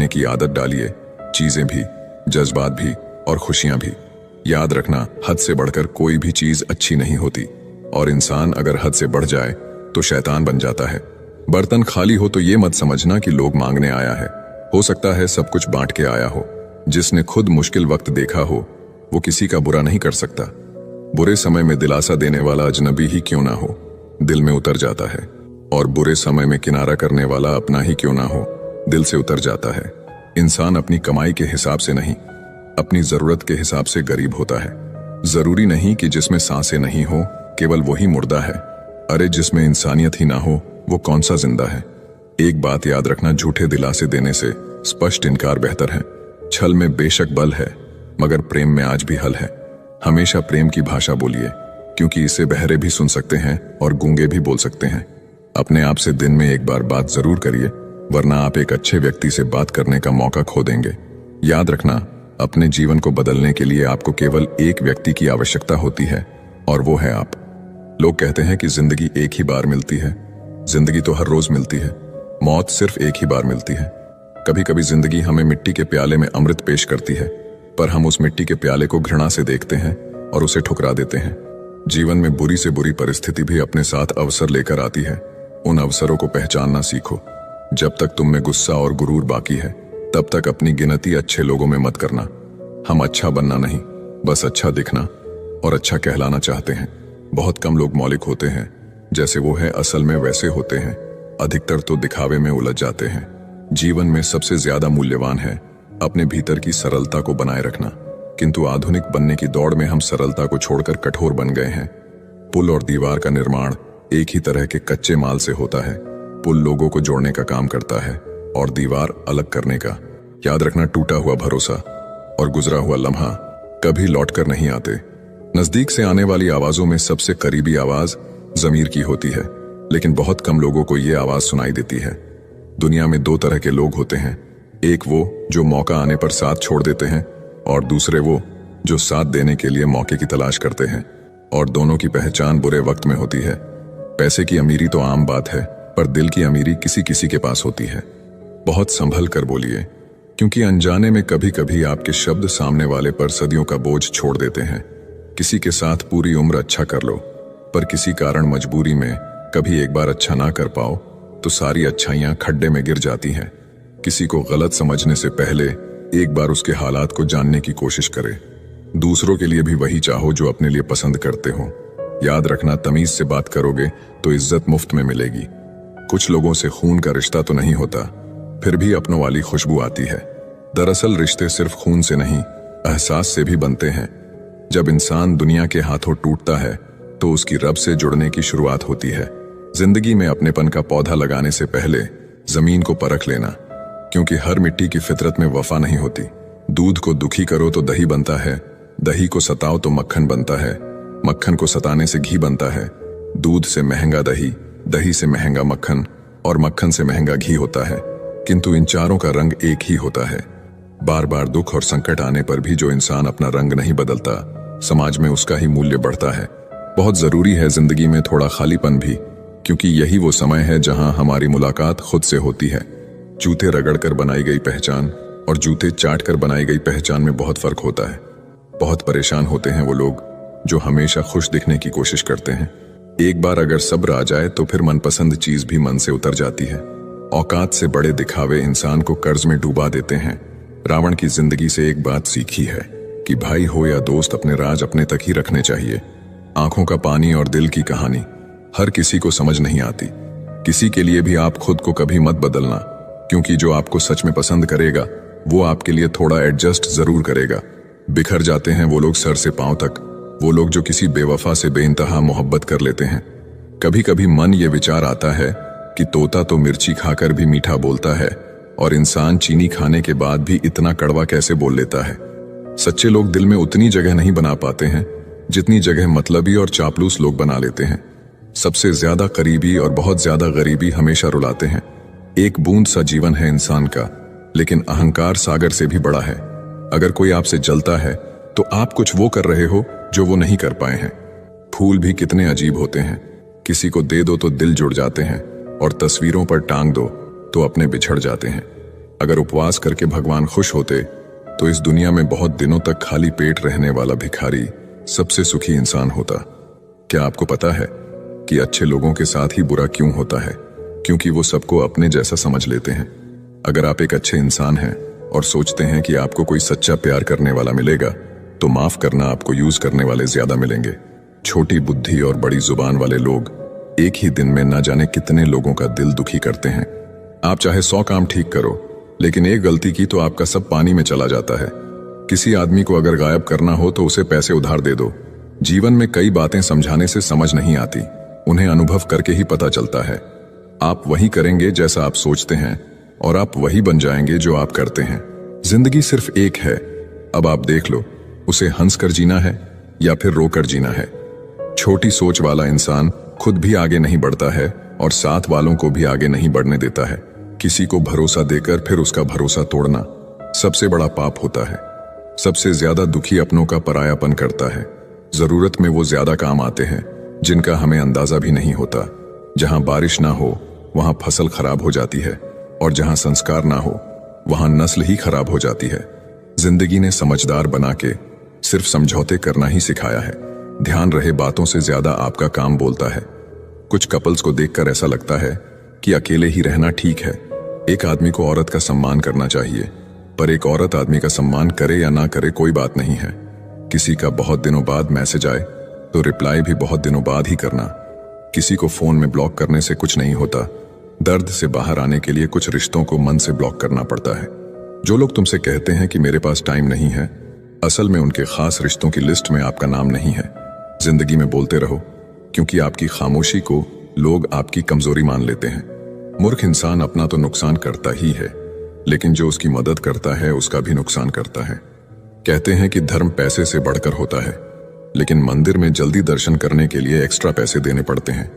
करने की आदत डालिए, चीजें भी, जज्बात भी और खुशियां भी। याद रखना, हद से बढ़कर कोई भी चीज अच्छी नहीं होती, और इंसान अगर हद से बढ़ जाए तो शैतान बन जाता है। बर्तन खाली हो तो ये मत समझना कि लोग मांगने आया है। हो सकता है सब कुछ बांट के आया हो। जिसने खुद मुश्किल वक्त देखा हो वो किसी का बुरा नहीं कर सकता। बुरे समय में दिलासा देने वाला अजनबी ही क्यों ना हो, दिल में उतर जाता है, और बुरे समय में किनारा करने वाला अपना ही क्यों ना हो, दिल से उतर जाता है। इंसान अपनी कमाई के हिसाब से नहीं, अपनी जरूरत के हिसाब से गरीब होता है। जरूरी नहीं कि जिसमें सांसें नहीं हो केवल वही मुर्दा है। अरे जिसमें इंसानियत ही ना हो वो कौन सा जिंदा है। एक बात याद रखना, झूठे दिलासे देने से स्पष्ट इनकार बेहतर है। छल में बेशक बल है, मगर प्रेम में आज भी हल है। हमेशा प्रेम की भाषा बोलिए, क्योंकि इसे बहरे भी सुन सकते हैं और गूंगे भी बोल सकते हैं। अपने आप से दिन में एक बार बात जरूर करिए, वरना आप एक अच्छे व्यक्ति से बात करने का मौका खो देंगे। याद रखना, अपने जीवन को बदलने के लिए आपको केवल एक व्यक्ति की आवश्यकता होती है, और वो है आप। लोग कहते हैं कि जिंदगी एक ही बार मिलती है। जिंदगी तो हर रोज मिलती है, मौत सिर्फ एक ही बार मिलती है। कभी कभी जिंदगी हमें मिट्टी के प्याले में अमृत पेश करती है, पर हम उस मिट्टी के प्याले को घृणा से देखते हैं और उसे ठुकरा देते हैं। जीवन में बुरी से बुरी परिस्थिति भी अपने साथ अवसर लेकर आती है। उन अवसरों को पहचानना सीखो। जब तक तुम में गुस्सा और गुरूर बाकी है, तब तक अपनी गिनती अच्छे लोगों में मत करना। हम अच्छा बनना नहीं, बस अच्छा दिखना और अच्छा कहलाना चाहते हैं। बहुत कम लोग मौलिक होते हैं, जैसे वो है असल में वैसे होते हैं। अधिकतर तो दिखावे में उलझ जाते हैं। जीवन में सबसे ज्यादा मूल्यवान है अपने भीतर की सरलता को बनाए रखना, किंतु आधुनिक बनने की दौड़ में हम सरलता को छोड़कर कठोर बन गए हैं। पुल और दीवार का निर्माण एक ही तरह के कच्चे माल से होता है। पुल लोगों को जोड़ने का काम करता है और दीवार अलग करने का। याद रखना, टूटा हुआ भरोसा और गुजरा हुआ लम्हा कभी लौटकर नहीं आते। नजदीक से आने वाली आवाजों में सबसे करीबी आवाज जमीर की होती है, लेकिन बहुत कम लोगों को ये आवाज सुनाई देती है। दुनिया में दो तरह के लोग होते हैं, एक वो जो मौका आने पर साथ छोड़ देते हैं, और दूसरे वो जो साथ देने के लिए मौके की तलाश करते हैं, और दोनों की पहचान बुरे वक्त में होती है। पैसे की अमीरी तो आम बात है, पर दिल की अमीरी किसी किसी के पास होती है। बहुत संभल कर बोलिए, क्योंकि अनजाने में कभी कभी आपके शब्द सामने वाले पर सदियों का बोझ छोड़ देते हैं। किसी के साथ पूरी उम्र अच्छा कर लो, पर किसी कारण मजबूरी में कभी एक बार अच्छा ना कर पाओ तो सारी अच्छाइयां खड्डे में गिर जाती हैं। किसी को गलत समझने से पहले एक बार उसके हालात को जानने की कोशिश करें। दूसरों के लिए भी वही चाहो जो अपने लिए पसंद करते हो। याद रखना, तमीज से बात करोगे तो इज्जत मुफ्त में मिलेगी। कुछ लोगों से खून का रिश्ता तो नहीं होता, फिर भी अपनों वाली खुशबू आती है। दरअसल रिश्ते सिर्फ खून से नहीं, एहसास से भी बनते हैं। जब इंसान दुनिया के हाथों टूटता है तो उसकी रब से जुड़ने की शुरुआत होती है। जिंदगी में अपनेपन का पौधा लगाने से पहले जमीन को परख लेना, क्योंकि हर मिट्टी की फितरत में वफा नहीं होती। दूध को दुखी करो तो दही बनता है, दही को सताओ तो मक्खन बनता है, मक्खन को सताने से घी बनता है। दूध से महंगा दही, दही से महंगा मक्खन, और मक्खन से महंगा घी होता है, किंतु इन चारों का रंग एक ही होता है। बार बार दुख और संकट आने पर भी जो इंसान अपना रंग नहीं बदलता, समाज में उसका ही मूल्य बढ़ता है। बहुत जरूरी है जिंदगी में थोड़ा खालीपन भी, क्योंकि यही वो समय है जहां हमारी मुलाकात खुद से होती है। जूते रगड़कर बनाई गई पहचान और जूते चाटकर बनाई गई पहचान में बहुत फर्क होता है। बहुत परेशान होते हैं वो लोग जो हमेशा खुश दिखने की कोशिश करते हैं। एक बार अगर सब्र आ जाए तो फिर मनपसंद चीज भी मन से उतर जाती है। औकात से बड़े दिखावे इंसान को कर्ज में डूबा देते हैं। रावण की जिंदगी से एक बात सीखी है कि भाई हो या दोस्त, अपने राज अपने तक ही रखने चाहिए। आंखों का पानी और दिल की कहानी हर किसी को समझ नहीं आती। किसी के लिए भी आप खुद को कभी मत बदलना, क्योंकि जो आपको सच में पसंद करेगा वो आपके लिए थोड़ा एडजस्ट जरूर करेगा। बिखर जाते हैं वो लोग सर से पांव तक, वो लोग जो किसी बेवफा से बेइंतहा मोहब्बत कर लेते हैं। कभी कभी मन ये विचार आता है कि तोता तो मिर्ची खाकर भी मीठा बोलता है, और इंसान चीनी खाने के बाद भी इतना कड़वा कैसे बोल लेता है। सच्चे लोग दिल में उतनी जगह नहीं बना पाते हैं जितनी जगह मतलबी और चापलूस लोग बना लेते हैं। सबसे ज्यादा करीबी और बहुत ज्यादा गरीबी हमेशा रुलाते हैं। एक बूंद सा जीवन है इंसान का, लेकिन अहंकार सागर से भी बड़ा है। अगर कोई आपसे जलता है तो आप कुछ वो कर रहे हो जो वो नहीं कर पाए हैं। फूल भी कितने अजीब होते हैं, किसी को दे दो तो दिल जुड़ जाते हैं, और तस्वीरों पर टांग दो तो अपने बिछड़ जाते हैं। अगर उपवास करके भगवान खुश होते तो इस दुनिया में बहुत दिनों तक खाली पेट रहने वाला भिखारी सबसे सुखी इंसान होता। क्या आपको पता है कि अच्छे लोगों के साथ ही बुरा क्यों होता है? क्योंकि वो सबको अपने जैसा समझ लेते हैं। अगर आप एक अच्छे इंसान हैं और सोचते हैं कि आपको कोई सच्चा प्यार करने वाला मिलेगा, तो माफ करना आपको यूज करने वाले ज्यादा मिलेंगे। छोटी बुद्धि और बड़ी जुबान वाले लोग एक ही दिन में न जाने कितने लोगों का दिल दुखी करते हैं। आप चाहे 100 काम ठीक करो, लेकिन एक गलती की तो आपका सब पानी में चला जाता है। किसी आदमी को अगर गायब करना हो तो उसे पैसे उधार दे दो। जीवन में कई बातें समझाने से समझ नहीं आती, उन्हें अनुभव करके ही पता चलता है। आप वही करेंगे जैसा आप सोचते हैं और आप वही बन जाएंगे जो आप करते हैं। जिंदगी सिर्फ एक है, अब आप देख लो, उसे हंस कर जीना है या फिर रोकर जीना है। छोटी सोच वाला इंसान खुद भी आगे नहीं बढ़ता है और साथ वालों को भी आगे नहीं बढ़ने देता है। किसी को भरोसा देकर फिर उसका भरोसा तोड़ना सबसे बड़ा पाप होता है। सबसे ज्यादा दुखी अपनों का परायापन करता है। जरूरत में वो ज्यादा काम आते हैं जिनका हमें अंदाजा भी नहीं होता। जहां बारिश ना हो वहां फसल खराब हो जाती है, और जहां संस्कार ना हो वहां नस्ल ही खराब हो जाती है। जिंदगी ने समझदार बना के सिर्फ समझौते करना ही सिखाया है। ध्यान रहे, बातों से ज्यादा आपका काम बोलता है। कुछ कपल्स को देखकर ऐसा लगता है कि अकेले ही रहना ठीक है। एक आदमी को औरत का सम्मान करना चाहिए, पर एक औरत आदमी का सम्मान करे या ना करे कोई बात नहीं है। किसी का बहुत दिनों बाद मैसेज आए तो रिप्लाई भी बहुत दिनों बाद ही करना। किसी को फोन में ब्लॉक करने से कुछ नहीं होता। दर्द से बाहर आने के लिए कुछ रिश्तों को मन से ब्लॉक करना पड़ता है। जो लोग तुमसे कहते हैं कि मेरे पास टाइम नहीं है, असल में उनके खास रिश्तों की लिस्ट में आपका नाम नहीं है। जिंदगी में बोलते रहो, क्योंकि आपकी खामोशी को लोग आपकी कमजोरी मान लेते हैं। मूर्ख इंसान अपना तो नुकसान करता ही है, लेकिन जो उसकी मदद करता है उसका भी नुकसान करता है। कहते हैं कि धर्म पैसे से बढ़कर होता है, लेकिन मंदिर में जल्दी दर्शन करने के लिए एक्स्ट्रा पैसे देने पड़ते हैं।